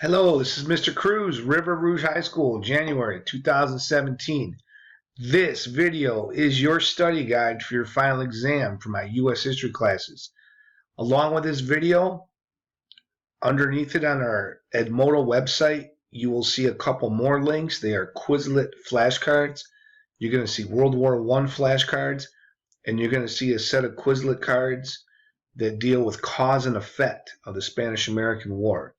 Hello, this is Mr. Cruz, River Rouge High School, January 2017. This video is your study guide for your final exam for my U.S. history classes. Along with this video, underneath it on our Edmodo website, you will see a couple more links. They are Quizlet flashcards. You're going to see World War I flashcards, and you're going to see a set of Quizlet cards that deal with cause and effect of the Spanish-American War.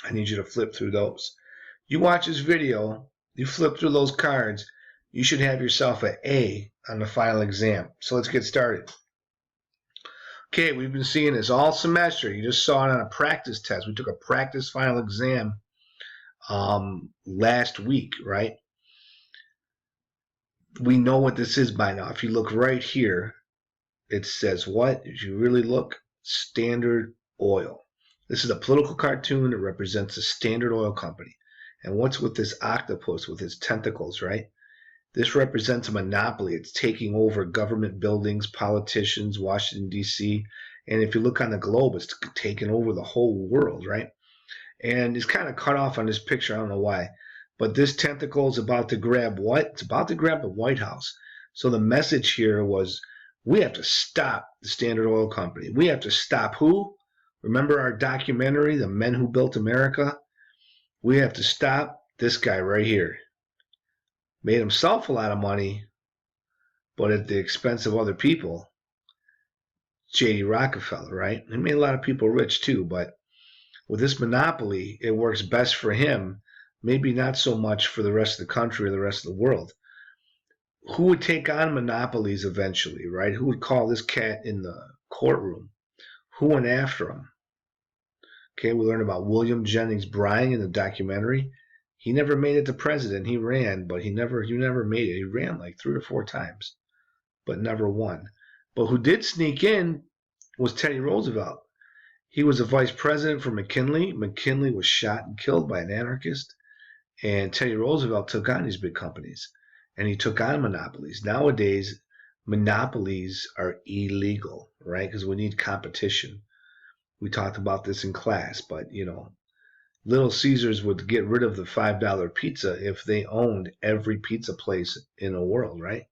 I need you to flip through those. You watch this video, you flip through those cards, you should have yourself an A on the final exam. So let's get started. Okay, we've been seeing this all semester. You just saw it on a practice test. We took a practice final exam last week, right? We know what this is by now. If you look right here, it says what? If you really look, Standard Oil. This is a political cartoon that represents a Standard Oil company. And what's with this octopus with its tentacles, right? This represents a monopoly. It's taking over government buildings, politicians, Washington, D.C. And if you look on the globe, it's taking over the whole world, right? And it's kind of cut off on this picture. I don't know why. But this tentacle is about to grab what? It's about to grab the White House. So the message here was, we have to stop the Standard Oil Company. We have to stop who? Remember our documentary, The Men Who Built America? We have to stop this guy right here. Made himself a lot of money, but at the expense of other people. J.D. Rockefeller, right? He made a lot of people rich too, but with this monopoly, it works best for him, maybe not so much for the rest of the country or the rest of the world. Who would take on monopolies eventually, right? Who would call this cat in the courtroom? Who went after him? Okay, we learned about William Jennings Bryan in the documentary. He never made it to president. He ran, but he never made it. He ran like 3 or 4 times, but never won. But who did sneak in was Teddy Roosevelt. He was a vice president for McKinley. McKinley was shot and killed by an anarchist, and Teddy Roosevelt took on these big companies, and he took on monopolies. Nowadays, monopolies are illegal, right? Because we need competition. We talked about this in class, but, you know, Little Caesars would get rid of the $5 pizza if they owned every pizza place in the world, right?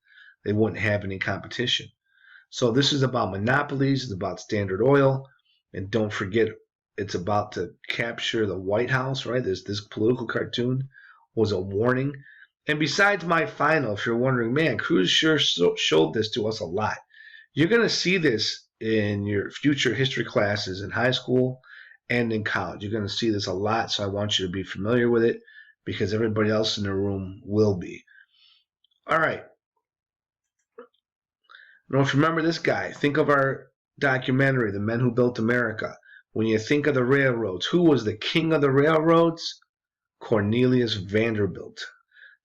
They wouldn't have any competition. So this is about monopolies. It's about Standard Oil. And don't forget, it's about to capture the White House, right? This political cartoon was a warning. And besides my final, if you're wondering, man, Cruz sure showed this to us a lot. You're going to see this in your future history classes in high school and in college. You're going to see this a lot, so I want you to be familiar with it because everybody else in the room will be. All right. Now, if you remember this guy, think of our documentary, The Men Who Built America. When you think of the railroads, who was the king of the railroads? Cornelius Vanderbilt.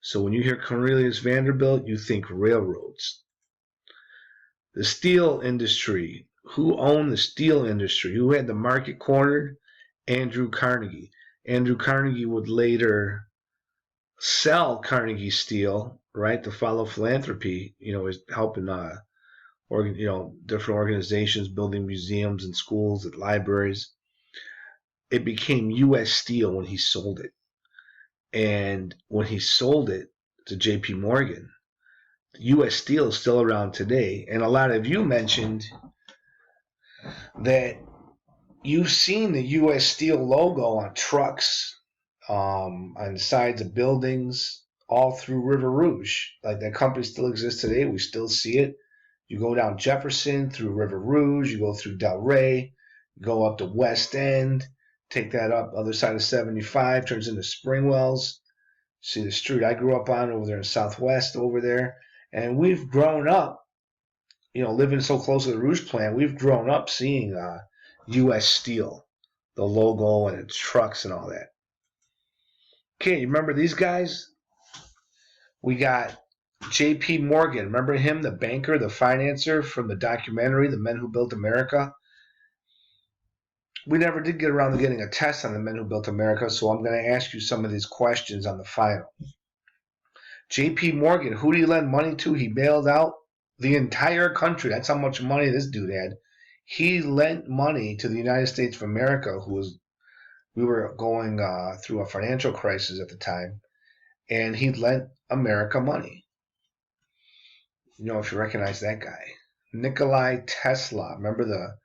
So when you hear Cornelius Vanderbilt, you think railroads. The steel industry. Who owned the steel industry? Who had the market cornered? Andrew Carnegie. Andrew Carnegie would later sell Carnegie Steel, right, to follow philanthropy, you know, helping different organizations, building museums and schools and libraries. It became U.S. Steel when he sold it. And when he sold it to J.P. Morgan, U.S. Steel is still around today. And a lot of you mentioned that you've seen the U.S. Steel logo on trucks, on the sides of buildings, all through River Rouge. Like, that company still exists today. We still see it. You go down Jefferson through River Rouge. You go through Del Rey. You go up to West End. Take that up, other side of 75, turns into Springwells. See the street I grew up on over there in Southwest over there. And we've grown up, you know, living so close to the Rouge plant, we've grown up seeing U.S. Steel, the logo and its trucks and all that. Okay, you remember these guys? We got J.P. Morgan. Remember him, the banker, the financer from the documentary, The Men Who Built America? We never did get around to getting a test on the Men Who Built America, so I'm going to ask you some of these questions on the final. J.P. Morgan, who did he lend money to? He bailed out the entire country. That's how much money this dude had. He lent money to the United States of America, who was We were going through a financial crisis at the time, and he lent America money. You know, if you recognize that guy. Nikola Tesla. Remember that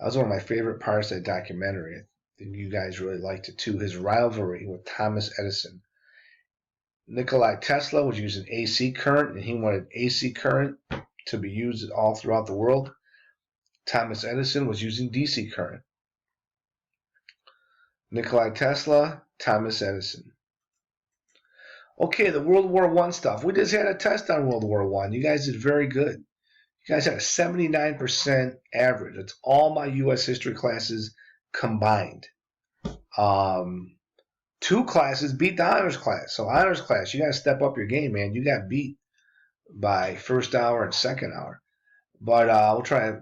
was one of my favorite parts of that documentary. I think you guys really liked it too. His rivalry with Thomas Edison. Nikola Tesla was using AC current, and he wanted AC current to be used all throughout the world. Thomas Edison was using DC current. Nikola Tesla, Thomas Edison. Okay, the World War I stuff. We just had a test on World War I. You guys did very good. You guys had a 79% average. That's all my U.S. history classes combined. 2 classes beat the honors class. So honors class, you got to step up your game, man. You got beat by first hour and second hour. But we'll try to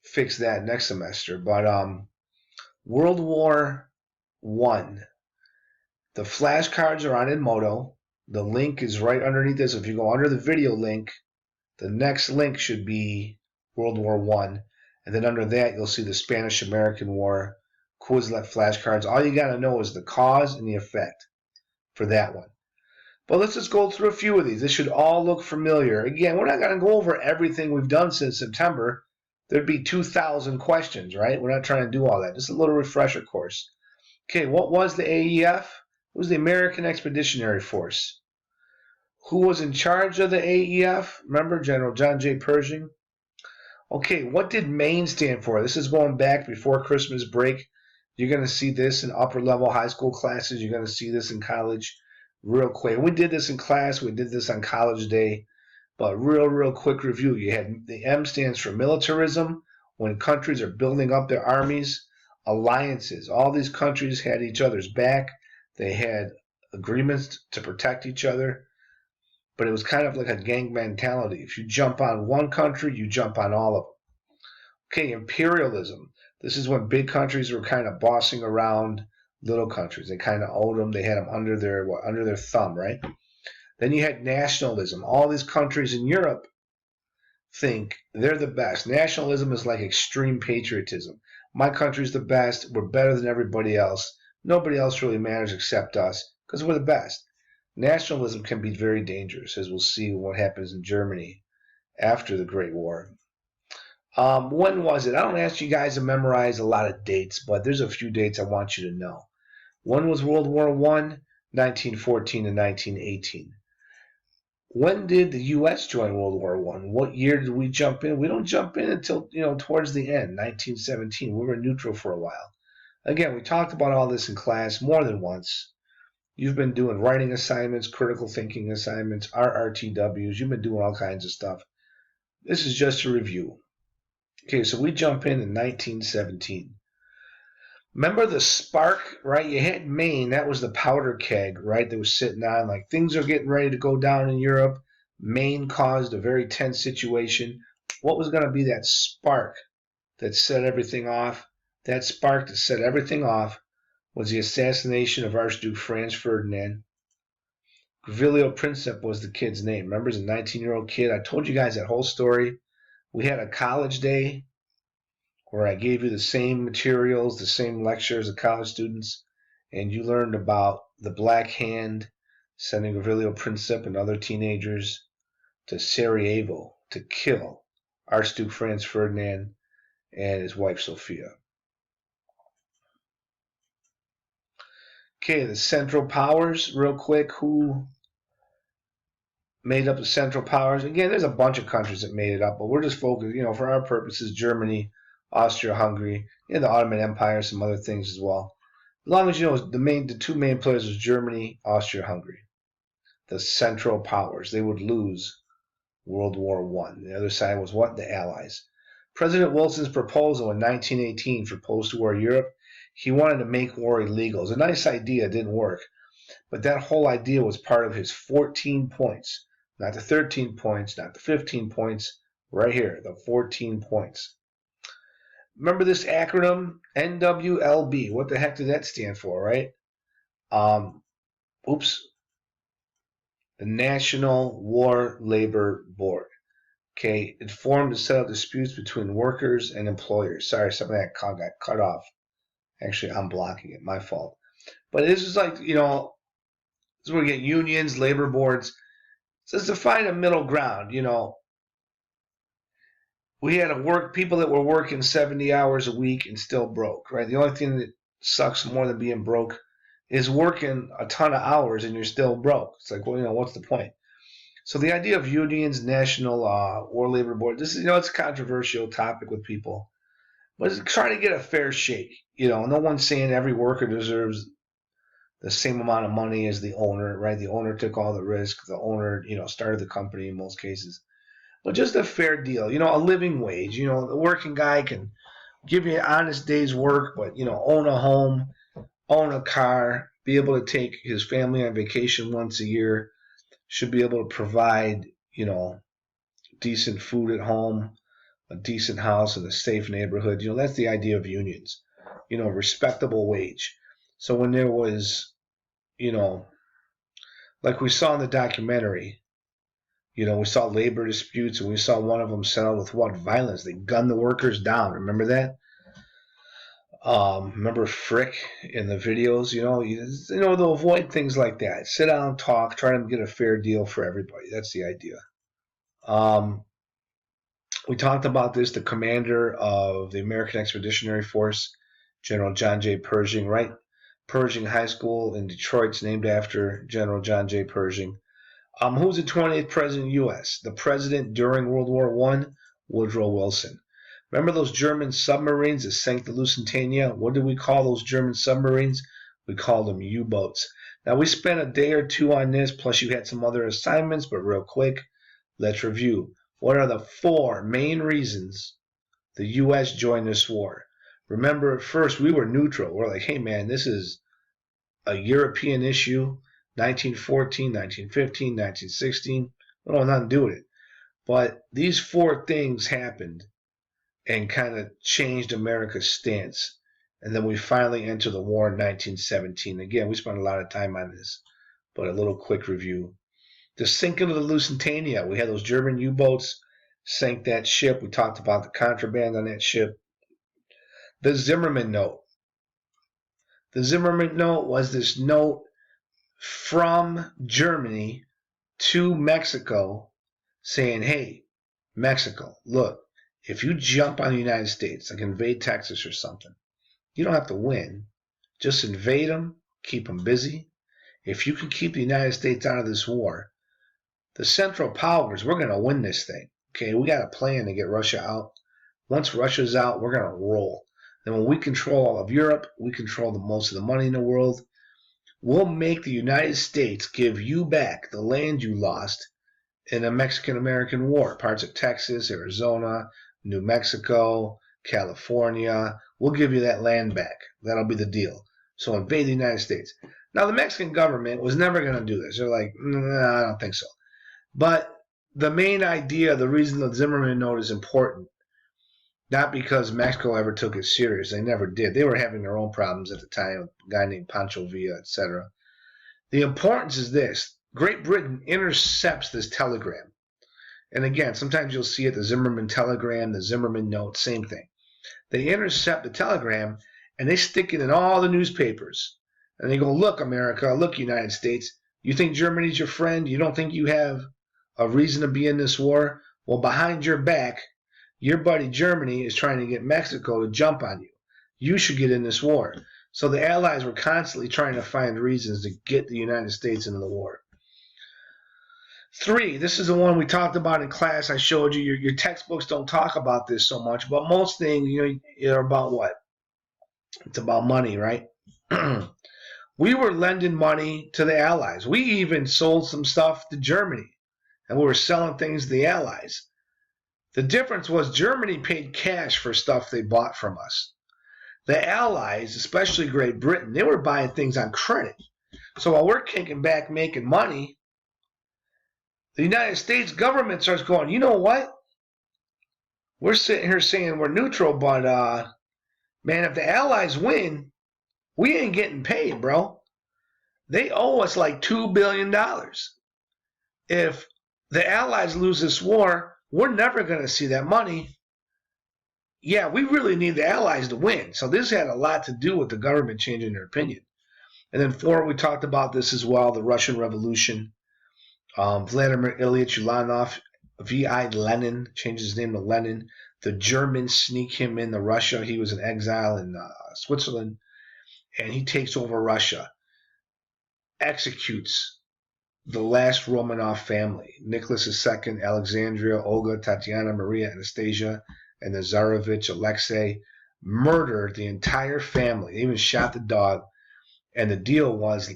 fix that next semester. But World War I. The flashcards are on Edmodo. The link is right underneath this. If you go under the video link, the next link should be World War I. And then under that, you'll see the Spanish-American War, Quizlet flashcards. All you got to know is the cause and the effect for that one. But let's just go through a few of these. This should all look familiar. Again, we're not going to go over everything we've done since September. There'd be 2,000 questions, right? We're not trying to do all that. Just a little refresher course. Okay, what was the AEF? It was the American Expeditionary Force. Who was in charge of the AEF? Remember, General John J. Pershing? Okay, what did Maine stand for? This is going back before Christmas break. You're going to see this in upper-level high school classes. You're going to see this in college real quick. We did this in class. We did this on college day. But real quick review. You had the M stands for militarism. When countries are building up their armies. Alliances. All these countries had each other's back. They had agreements to protect each other. But it was kind of like a gang mentality. If you jump on one country, you jump on all of them. Okay, imperialism. This is when big countries were kind of bossing around little countries. They kind of owed them. They had them under their thumb, right? Then you had nationalism. All these countries in Europe think they're the best. Nationalism is like extreme patriotism. My country's the best. We're better than everybody else. Nobody else really matters except us because we're the best. Nationalism can be very dangerous, as we'll see what happens in Germany after the Great War. When was it? I don't ask you guys to memorize a lot of dates, but there's a few dates I want you to know. When was World War I? 1914 to 1918. When did the U.S. join World War I? What year did we jump in? We don't jump in until towards the end, 1917. We were neutral for a while. Again, we talked about all this in class more than once. You've been doing writing assignments, critical thinking assignments, RRTWs. You've been doing all kinds of stuff. This is just a review. Okay, so we jump in 1917. Remember the spark, right? You had Maine. That was the powder keg, right? That was sitting on, like things are getting ready to go down in Europe. Maine caused a very tense situation. What was going to be that spark that set everything off? That spark that set everything off was the assassination of Archduke Franz Ferdinand. Gavrilo Princip was the kid's name. Remember, he's a 19-year-old kid. I told you guys that whole story. We had a college day where I gave you the same materials, the same lectures as college students, and you learned about the Black Hand sending Gavrilo Princip and other teenagers to Sarajevo to kill Archduke Franz Ferdinand and his wife Sophia. Okay, the Central Powers, real quick. Who made up the Central Powers? Again, there's a bunch of countries that made it up, but we're just focused, for our purposes, Germany, Austria-Hungary, the Ottoman Empire, some other things as well. As long as you know the 2 main players was Germany, Austria-Hungary. The Central Powers. They would lose World War I. The other side was what? The Allies. President Wilson's proposal in 1918 for post-war Europe, he wanted to make war illegal. It was a nice idea. It didn't work. But that whole idea was part of his 14 points. Not the 13 points, not the 15 points. Right here, the 14 points. Remember this acronym, NWLB. What the heck did that stand for, right? The National War Labor Board. Okay, it formed to settle disputes between workers and employers. Sorry, some of that got cut off Actually, I'm blocking it. My fault. But this is like, this is where we get unions, labor boards. So it's to find a middle ground. We had people that were working 70 hours a week and still broke, right? The only thing that sucks more than being broke is working a ton of hours and you're still broke. It's like, well, what's the point? So the idea of unions, national or labor board, this is, it's a controversial topic with people, but it's trying to get a fair shake. No one's saying every worker deserves the same amount of money as the owner, right? The owner took all the risk. The owner, started the company in most cases. But just a fair deal, a living wage. The working guy can give you an honest day's work, but, own a home, own a car, be able to take his family on vacation once a year, should be able to provide, decent food at home, a decent house in a safe neighborhood. That's the idea of unions, respectable wage. So when there was, like we saw in the documentary, we saw labor disputes, and we saw one of them settle with what? Violence. They gunned the workers down. Remember that? Remember Frick in the videos? To avoid things like that. Sit down, talk, try to get a fair deal for everybody. That's the idea. We talked about this. The commander of the American Expeditionary Force, General John J. Pershing, right? Pershing High School in Detroit's named after General John J. Pershing. Who's the 20th president of the U.S.? The president during World War I, Woodrow Wilson. Remember those German submarines that sank the Lusitania? What did we call those German submarines? We called them U-boats. Now, we spent a day or two on this, plus you had some other assignments, but real quick, let's review. What are the 4 main reasons the U.S. joined this war? Remember, at first, we were neutral. We're like, hey, man, this is a European issue. 1914, 1915, 1916. We don't have nothing to do with it. But these 4 things happened and kind of changed America's stance. And then we finally entered the war in 1917. Again, we spent a lot of time on this, but a little quick review. The sinking of the Lusitania. We had those German U-boats, sank that ship. We talked about the contraband on that ship. The Zimmerman Note. The Zimmerman Note was this note from Germany to Mexico saying, hey, Mexico, look, if you jump on the United States, like invade Texas or something, you don't have to win. Just invade them, keep them busy. If you can keep the United States out of this war, the Central Powers, we're going to win this thing. Okay, we got a plan to get Russia out. Once Russia's out, we're going to roll. Then when we control all of Europe, we control most of the money in the world. We'll make the United States give you back the land you lost in the Mexican-American War. Parts of Texas, Arizona, New Mexico, California. We'll give you that land back. That'll be the deal. So invade the United States. Now, the Mexican government was never going to do this. They're like, no, I don't think so. But the main idea, the reason the Zimmerman Note is important, not because Mexico ever took it serious. They never did. They were having their own problems at the time, a guy named Pancho Villa, etc. The importance is this. Great Britain intercepts this telegram. And again, sometimes you'll see it, the Zimmerman telegram, the Zimmerman Note, same thing. They intercept the telegram, and they stick it in all the newspapers. And they go, look, America, look, United States, you think Germany's your friend? You don't think you have a reason to be in this war? Well, behind your back, your buddy Germany is trying to get Mexico to jump on you. You should get in this war. So the Allies were constantly trying to find reasons to get the United States into the war. 3, this is the one we talked about in class. I showed you. Your textbooks don't talk about this so much, but most things, are about what? It's about money, right? We were lending money to the Allies. We even sold some stuff to Germany, and we were selling things to the Allies. The difference was Germany paid cash for stuff they bought from us. The Allies, especially Great Britain, they were buying things on credit. So while we're kicking back making money, the United States government starts going, you know what? We're sitting here saying we're neutral, but man, if the Allies win, we ain't getting paid, bro. They owe us like $2 billion. If the Allies lose this war, we're never going to see that money. yeah, we really need the Allies to win. So this had a lot to do with the government changing their opinion. And then 4, we talked about this as well, the Russian Revolution. Vladimir Ilyich Ulyanov, V.I. Lenin, changed his name to Lenin. The Germans sneak him into Russia. He was in exile in Switzerland, and he takes over Russia, executes the last Romanov family, Nicholas II, Alexandria, Olga, Tatiana, Maria, Anastasia, and the Tsarevich Alexei, murdered the entire family. They even shot the dog. And the deal was,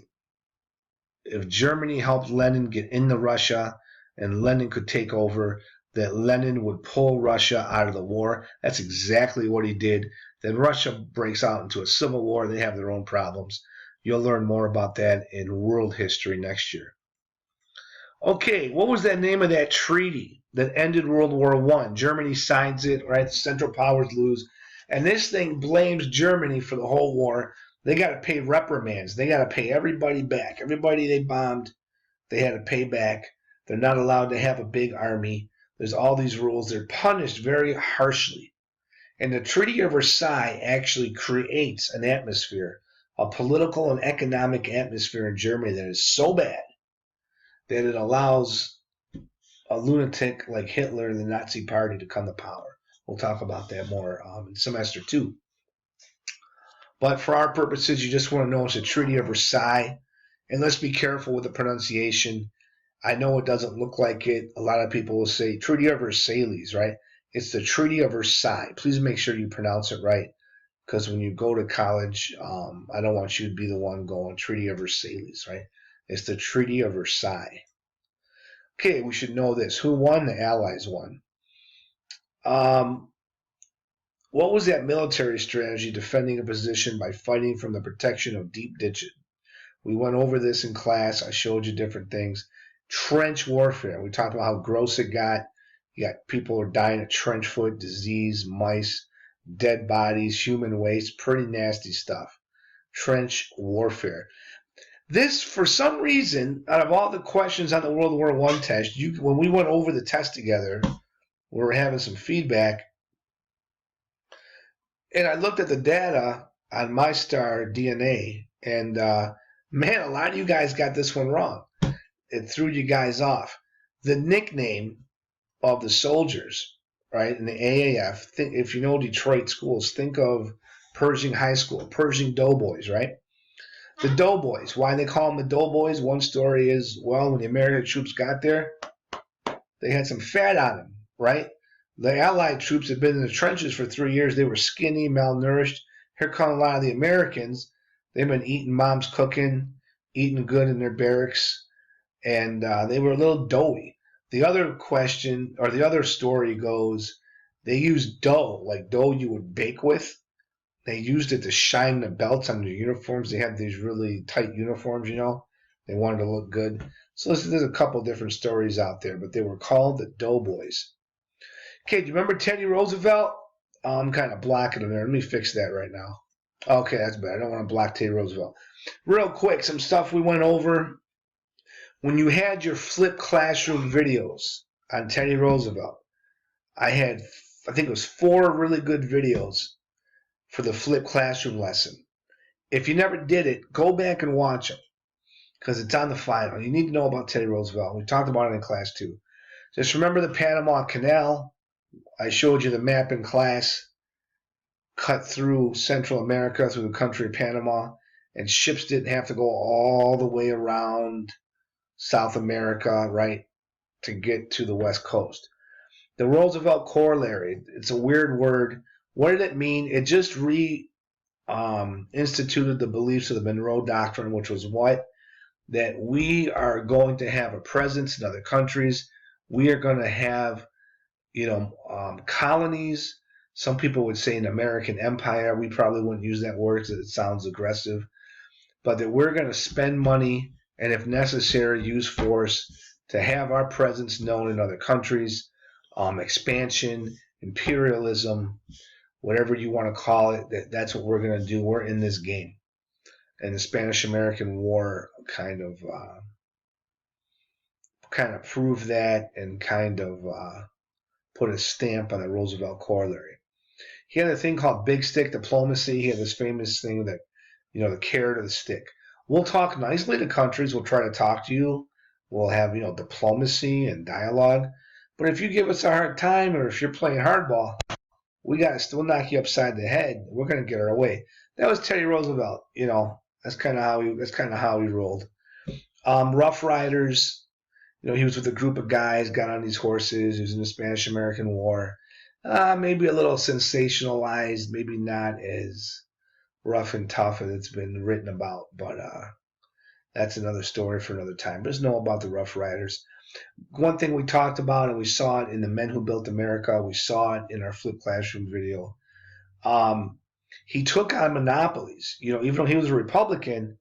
if Germany helped Lenin get into Russia and Lenin could take over, that Lenin would pull Russia out of the war. That's exactly what he did. Then Russia breaks out into a civil war. They have their own problems. You'll learn more about that in world history next year. Okay, what was that name of that treaty that ended World War I? Germany signs it, right? The Central Powers lose. And this thing blames Germany for the whole war. They got to pay reprimands. They got to pay everybody back. Everybody they bombed, they had to pay back. They're not allowed to have a big army. There's all these rules. They're punished very harshly. And the Treaty of Versailles actually creates an atmosphere, a political and economic atmosphere in Germany that is so bad that it allows a lunatic like Hitler and the Nazi Party to come to power. We'll talk about that more in semester 2. But for our purposes, you just want to know it's a Treaty of Versailles. And let's be careful with the pronunciation. I know it doesn't look like it. A lot of people will say Treaty of Versailles, right? It's the Treaty of Versailles. Please make sure you pronounce it right, because when you go to college, I don't want you to be the one going Treaty of Versailles, right? It's the Treaty of Versailles. Okay, we should know this. Who won? The Allies won. What was that military strategy defending a position by fighting from the protection of deep ditches? We went over this in class. I showed you different things. Trench warfare. We talked about how gross it got. You got people who are dying of trench foot, disease, mice, dead bodies, human waste. Pretty nasty stuff. Trench warfare. This, for some reason, out of all the questions on the World War I test, when we went over the test together, we were having some feedback, and I looked at the data on MyStar DNA, and man, a lot of you guys got this one wrong. It threw you guys off. The nickname of the soldiers, right, in the AAF, if you know Detroit schools, think of Pershing High School, Pershing Doughboys, right? The Doughboys, why they call them the Doughboys, one story is, well, when the American troops got there, they had some fat on them, right? The Allied troops had been in the trenches for 3 years. They were skinny, malnourished. Here come a lot of the Americans. They've been eating mom's cooking, eating good in their barracks, and they were a little doughy. The other question, or the other story goes, they used dough, like dough you would bake with. They used it to shine the belts on their uniforms. They had these really tight uniforms, you know. They wanted to look good. So there's a couple different stories out there, but they were called the Doughboys. Okay, do you remember Teddy Roosevelt? I'm kind of blocking him there. Let me fix that right now. Okay, that's better. I don't want to block Teddy Roosevelt. Real quick, some stuff we went over. When you had your flipped classroom videos on Teddy Roosevelt, I think it was 4 really good videos for the flipped classroom lesson. If you never did it, go back and watch them, because it's on the final. You need to know about Teddy Roosevelt. We talked about it in class too. Just remember the Panama Canal. I showed you the map in class, cut through Central America, through the country of Panama, and ships didn't have to go all the way around South America, right, to get to the West Coast. The Roosevelt Corollary, it's a weird word. What did it mean? It just instituted the beliefs of the Monroe Doctrine, which was what? That we are going to have a presence in other countries. We are going to have, colonies. Some people would say an American empire. We probably wouldn't use that word because it sounds aggressive. But that we're going to spend money and, if necessary, use force to have our presence known in other countries. Expansion, imperialism, whatever you want to call it, that's what we're going to do. We're in this game. And the Spanish-American War kind of proved that, and kind of put a stamp on the Roosevelt Corollary. He had a thing called big stick diplomacy. He had this famous thing that, the carrot or the stick. We'll talk nicely to countries. We'll try to talk to you. We'll have, diplomacy and dialogue. But if you give us a hard time, or if you're playing hardball, we'll knock you upside the head. We're going to get our way. That was Teddy Roosevelt. That's kind of how he rolled. Rough Riders. He was with a group of guys, got on these horses. He was in the Spanish-American War. Maybe a little sensationalized, maybe not as rough and tough as it's been written about, but that's another story for another time. Just know about the Rough Riders. One thing we talked about, and we saw it in The Men Who Built America, we saw it in our Flip Classroom video. He took on monopolies. Even though he was a Republican,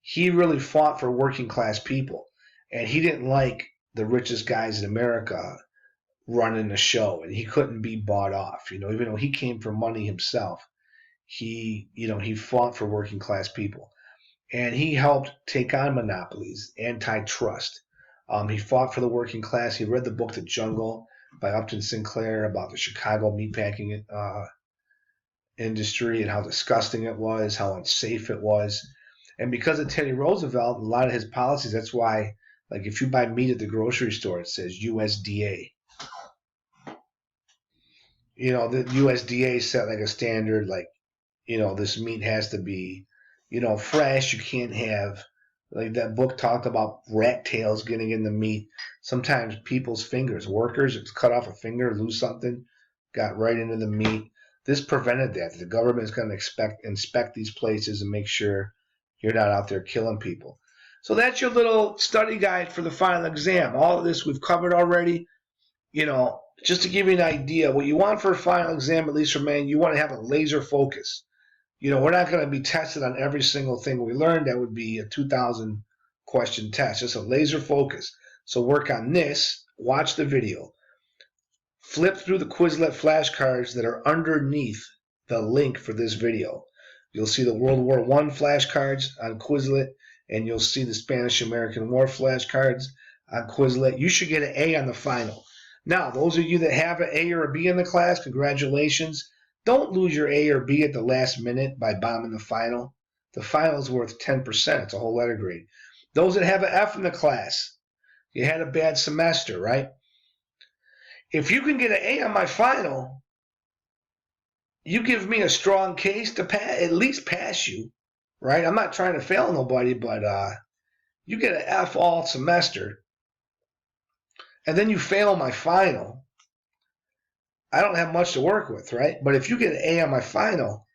he really fought for working class people. And he didn't like the richest guys in America running the show, and he couldn't be bought off. Even though he came from money himself, he fought for working class people. And he helped take on monopolies, antitrust. He fought for the working class. He read the book The Jungle by Upton Sinclair about the Chicago meatpacking industry and how disgusting it was, how unsafe it was. And because of Teddy Roosevelt, a lot of his policies, that's why, like, if you buy meat at the grocery store, it says USDA. The USDA set like a standard, like, this meat has to be, fresh. You can't have, like that book talked about rat tails getting in the meat. Sometimes people's fingers, workers, it's cut off a finger, lose something, got right into the meat. This prevented that. The government is going to inspect these places and make sure you're not out there killing people. So that's your little study guide for the final exam. All of this we've covered already. Just to give you an idea, what you want for a final exam, at least for men, you want to have a laser focus. We're not going to be tested on every single thing we learned. That would be a 2,000 question test, just a laser focus. So work on this, watch the video, flip through the Quizlet flashcards that are underneath the link for this video. You'll see the World War I flashcards on Quizlet, and you'll see the Spanish-American War flashcards on Quizlet. You should get an A on the final. Now, those of you that have an A or a B in the class, congratulations. Don't lose your A or B at the last minute by bombing the final. The final is worth 10%. It's a whole letter grade. Those that have an F in the class, you had a bad semester, right? If you can get an A on my final, you give me a strong case to at least pass you, right? I'm not trying to fail nobody, but you get an F all semester, and then you fail my final, I don't have much to work with, right? But if you get an A on my final,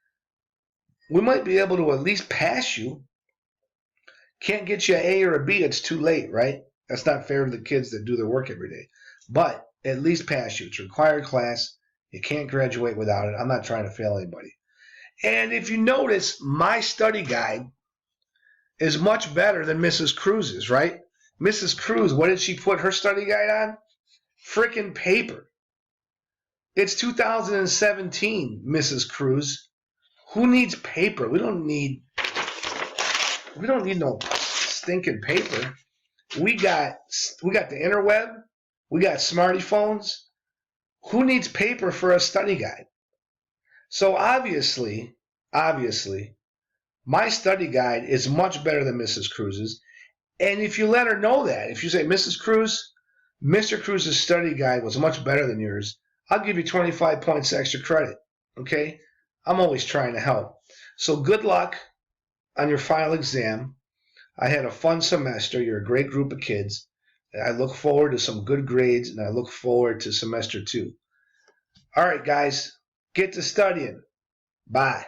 we might be able to at least pass you. Can't get you an A or a B, it's too late, right? That's not fair to the kids that do their work every day. But at least pass you. It's a required class. You can't graduate without it. I'm not trying to fail anybody. And if you notice, my study guide is much better than Mrs. Cruz's, right? Mrs. Cruz, what did she put her study guide on? Frickin' paper. It's 2017, Mrs. Cruz. Who needs paper? We don't need no stinking paper. We got the interweb. We got smarty phones. Who needs paper for a study guide? So obviously, my study guide is much better than Mrs. Cruz's. And if you let her know that, if you say, Mrs. Cruz, Mr. Cruz's study guide was much better than yours, I'll give you 25 points extra credit, okay? I'm always trying to help. So good luck on your final exam. I had a fun semester. You're a great group of kids. I look forward to some good grades, and I look forward to semester 2. All right, guys, get to studying. Bye.